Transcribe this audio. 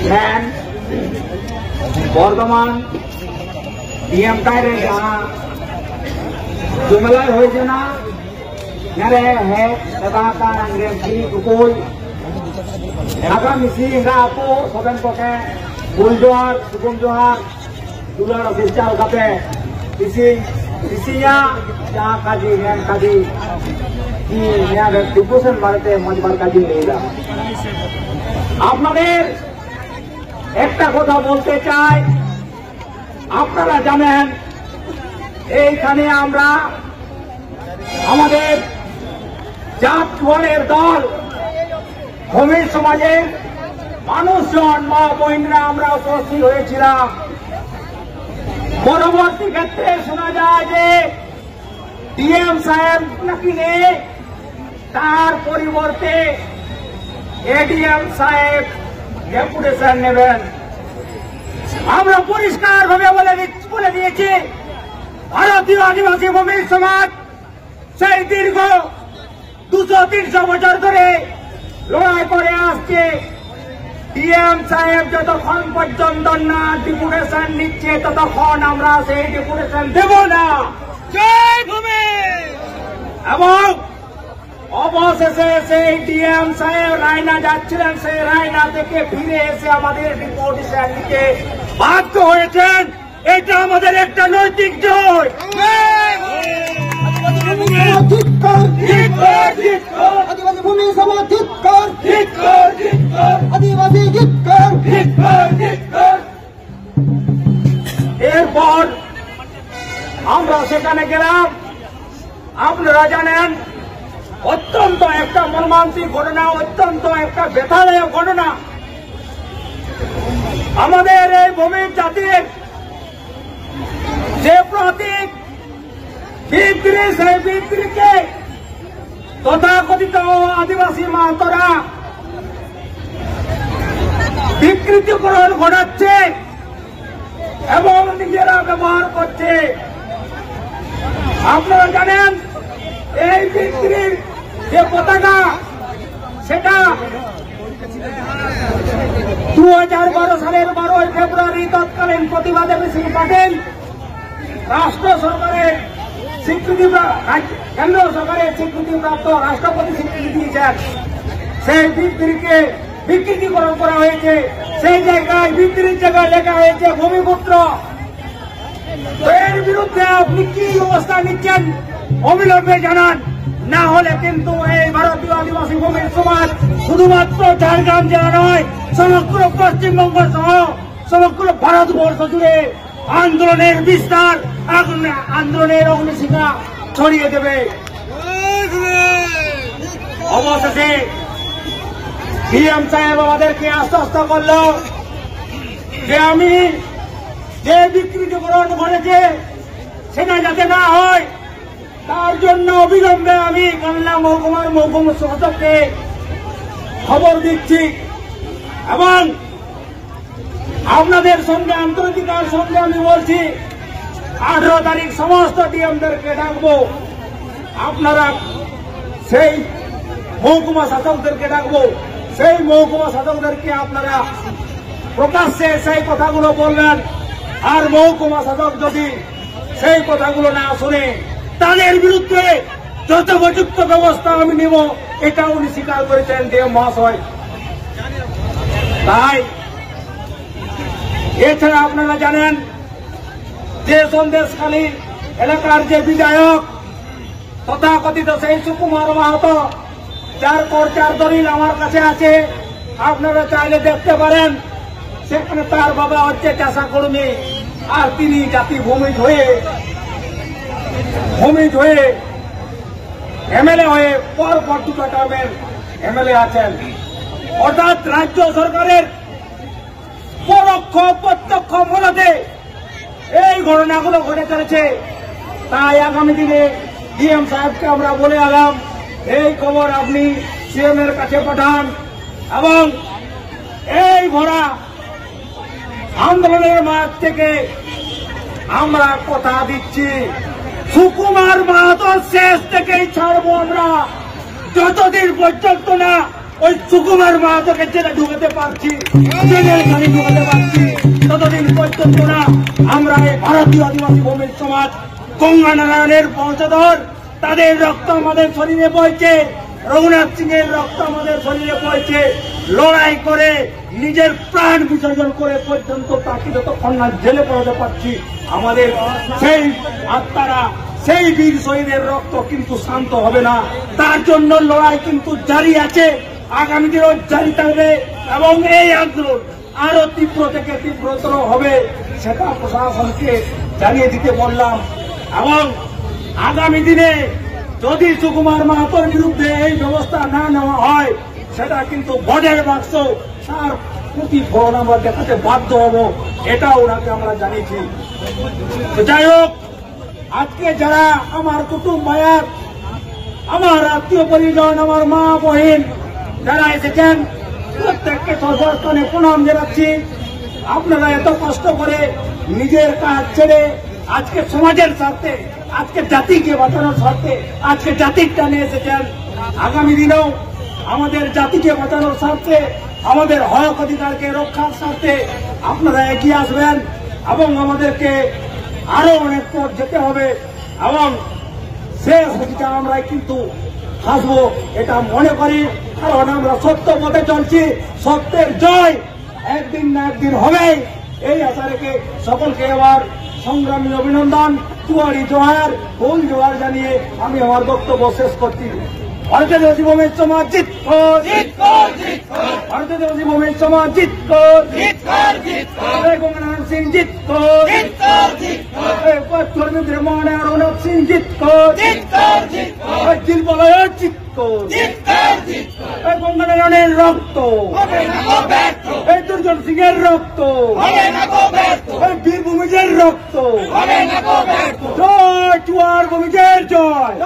Fan Bardhaman ডিএমকায় जहाँ जुमला होना नरे है तथा अंग्रेजी कोई आगा मिसी इंगा आपको सदन को के बुलजोहार सुकुम जोहार दुलार ऑफिसर कापे इसीया जहाँ काजी नेम काजी कि यहाँ डिपोशन मारते मजबार काजी लेगा আপনাদের একটা কথা বলতে চাই আপনারা জানেন এইখানে আমরা আমাদের জাত বলের দল ভূমি সমাজের মানুষজন মা বোনরা আমরা উপস্থিত হয়েছিলাম পরবর্তী ক্ষেত্রে শোনা যায় যে ডিএম সাহেব নাকি নেই তার পরিবর্তে এডিএম সাহেব ডেপুটেশন নেবেন আমরা পরিষ্কার ভাবে বলে দিয়েছি ভারতীয় আদিবাসী ভূমি সমাজ সেই দীর্ঘ 200-300 বছর ধরে লড়াই করে আসছে ডিএম সাহেব যতক্ষণ পর্যন্ত না ডেপুটেশন নিচ্ছে ততক্ষণ আমরা সেই ডেপুটেশন দেব না জয় ভূমি এবং অবশেষে সেই ডিএম সাহেব রায়না যাচ্ছিলেন সেই রায়না থেকে ফিরে এসে আমাদের ডেপুটেশন নিতে বাধ্য হয়েছেন এটা আমাদের একটা নৈতিক জয় আদিবাসী ভূমি সমাজ আদিবাসী এরপর আমরা সেখানে গেলাম আপনারা জানেন অত্যন্ত একটা মর্মান্তিক ঘটনা অত্যন্ত একটা ব্যথাদায়ক ঘটনা আমাদের এই ভূমির জাতির যে প্রতীক বিক্রি সেই বিক্রিকে তথাকথিত আদিবাসী মাহাতরা বিকৃতিকরণ ঘটাচ্ছে এবং নিজেরা ব্যবহার করছে আপনারা জানেন এই বিক্রির যে পতাকা সেটা 2012 সালের 12 ফেব্রুয়ারি তৎকালীন প্রতিবাদে মিছিল পাঠান রাষ্ট্র সরকারের স্বীকৃতি কেন্দ্র সরকারের স্বীকৃতিপ্রাপ্ত রাষ্ট্রপতি স্বীকৃতি দিয়েছেন সেই বিক্রিকে বিকৃতিকরণ করা হয়েছে সেই জায়গায় বিক্রির জায়গায় লেখা হয়েছে ভূমিপুত্র এর বিরুদ্ধে আপনি কি ব্যবস্থা নিচ্ছেন অবিলম্বে জানান না হলে কিন্তু এই ভারতীয় আদিবাসী ভূমির সমাজ শুধুমাত্র ঝাড়গ্রাম জেলা নয় সমগ্র পশ্চিমবঙ্গ সহ সমগ্র ভারতবর্ষ জুড়ে আন্দোলনের বিস্তার আন্দোলনের অগ্নিশিখা ছড়িয়ে দেবে অবশেষে ডিএম সাহেব আমাদেরকে আশ্বস্ত করল যে আমি যে বিকৃতিকরণ ঘটেছে সেটা যাতে না হয় তার জন্য অবিলম্বে আমি কান্লা মহকুমার মহকুমা শাসককে খবর দিচ্ছি এবং আপনাদের সঙ্গে আন্তর্জাতিকার সঙ্গে আমি বলছি 18 তারিখ সমস্ত ডিএমদেরকে ডাকবো আপনারা সেই মহকুমা শাসকদেরকে ডাকবো সেই মহকুমা শাসকদেরকে আপনারা প্রকাশ্যে সেই কথাগুলো বলবেন আর মহকুমা শাসক যদি সেই কথাগুলো না শুনে তাদের বিরুদ্ধে যথোপযুক্ত ব্যবস্থা আমি নিব এটা উনি স্বীকার করেছেন ডিএম মহাশয় তাই এছাড়া আপনারা জানেন যে সন্দেশখালী এলাকার যে বিধায়ক তথাকথিত সেই সুকুমার মাহাতো যার পর্চার দলিল আমার কাছে আছে আপনারা চাইলে দেখতে পারেন সেখানে তার বাবা হচ্ছে চাষা কর্মী আর তিনি জাতি ভূমিজ হয়ে এমএলএ হয়ে পরপর 2টা টার্মের এমএলএ আছেন অর্থাৎ রাজ্য সরকারের পরোক্ষ প্রত্যক্ষ মদতে এই ঘটনাগুলো ঘটে চলেছে তাই আগামী দিনে ডিএম সাহেবকে আমরা বলে এলাম এই খবর আপনি সিএম এর কাছে পাঠান এবং এই ভরা আন্দোলনের মাঠ থেকে আমরা কথা দিচ্ছি সুকুমার মাহাতো শেষ থেকেই ছাড়বো আমরা যতদিন পর্যন্ত না ওই সুকুমার মাহাতোকে জেলে ঢুকাতে পারছি, জেলের গাড়ি ঢুকাতে পারছি, ততদিন পর্যন্ত না আমরা এই ভারতীয় আদিবাসী ভূমির সমাজ গঙ্গা নারায়ণের বংশধর, তাদের রক্ত আমাদের শরীরে বইছে, রঘুনাথ সিং এর রক্ত আমাদের শরীরে বইছে, লড়াই করে নিজের প্রাণ বিসর্জন করে পর্যন্ত তাকে যতক্ষণ না জেলে পড়াতে পারছি, আমাদের সেই আত্মারা, সেই বীর শহীদের রক্ত কিন্তু শান্ত হবে না। তার জন্য লড়াই কিন্তু জারি আছে, আগামী দিনেও জারি থাকবে এবং এই আন্দোলন আরো তীব্র থেকে তীব্রতর হবে, সেটা প্রশাসনকে জানিয়ে দিতে বললাম। এবং আগামী দিনে যদি সুকুমার মাহাতোর বিরুদ্ধে এই ব্যবস্থা না নেওয়া হয়, সেটা কিন্তু ভোটের বাক্স তার প্রতিফলন আমরা দেখাতে বাধ্য হব, এটা ওনাকে আমরা জানিয়েছি। তো যাই হোক, আজকে যারা আমার কুটুম্ব ভাইয়ার, আমার আত্মীয় পরিজন, আমার মা বহিন যারা এসেছেন, প্রত্যেককে সর্বস্থানে প্রণাম জানাচ্ছি। আপনারা এত কষ্ট করে নিজের কাজ ছেড়ে আজকে সমাজের স্বার্থে, আজকে জাতিকে বাঁচানোর স্বার্থে, আজকে জাতির টানে এসেছেন। আগামী দিনেও আমাদের জাতিকে বাঁচানোর স্বার্থে, আমাদের হক অধিকারকে রক্ষার স্বার্থে আপনারা এগিয়ে আসবেন এবং আমাদেরকে আরো অনেক পথ যেতে হবে এবং শেষ দিকটা আমরা কিন্তু হাসবো এটা মনে করি, কারণ আমরা সত্য পথে চলছি, সত্যের জয় একদিন না একদিন হবেই, এই আশা রেখে সকলকে এবার সংগ্রামী অভিনন্দন, জুয়ারি জোহার, ফুল জোহার জানিয়ে আমি আমার বক্তব্য শেষ করছি। ভারতীয় আদিবাসী ভূমির সমাজ জিতকর, ভারতীয় আদিবাসী ভূমির সমাজ জিতকর, গঙ্গানারায়ণ সিং জিতকর, ধর্মেন্দ্র মহানে রঘুনাথ সিং জিতকর, জিলবলয় জিতকর, গঙ্গানারায়ণের রক্ত, এই দুর্জন সিং এর রক্ত, বীর ভূমিজের রক্ত, জয় জুয়ার ভূমিজের জয়।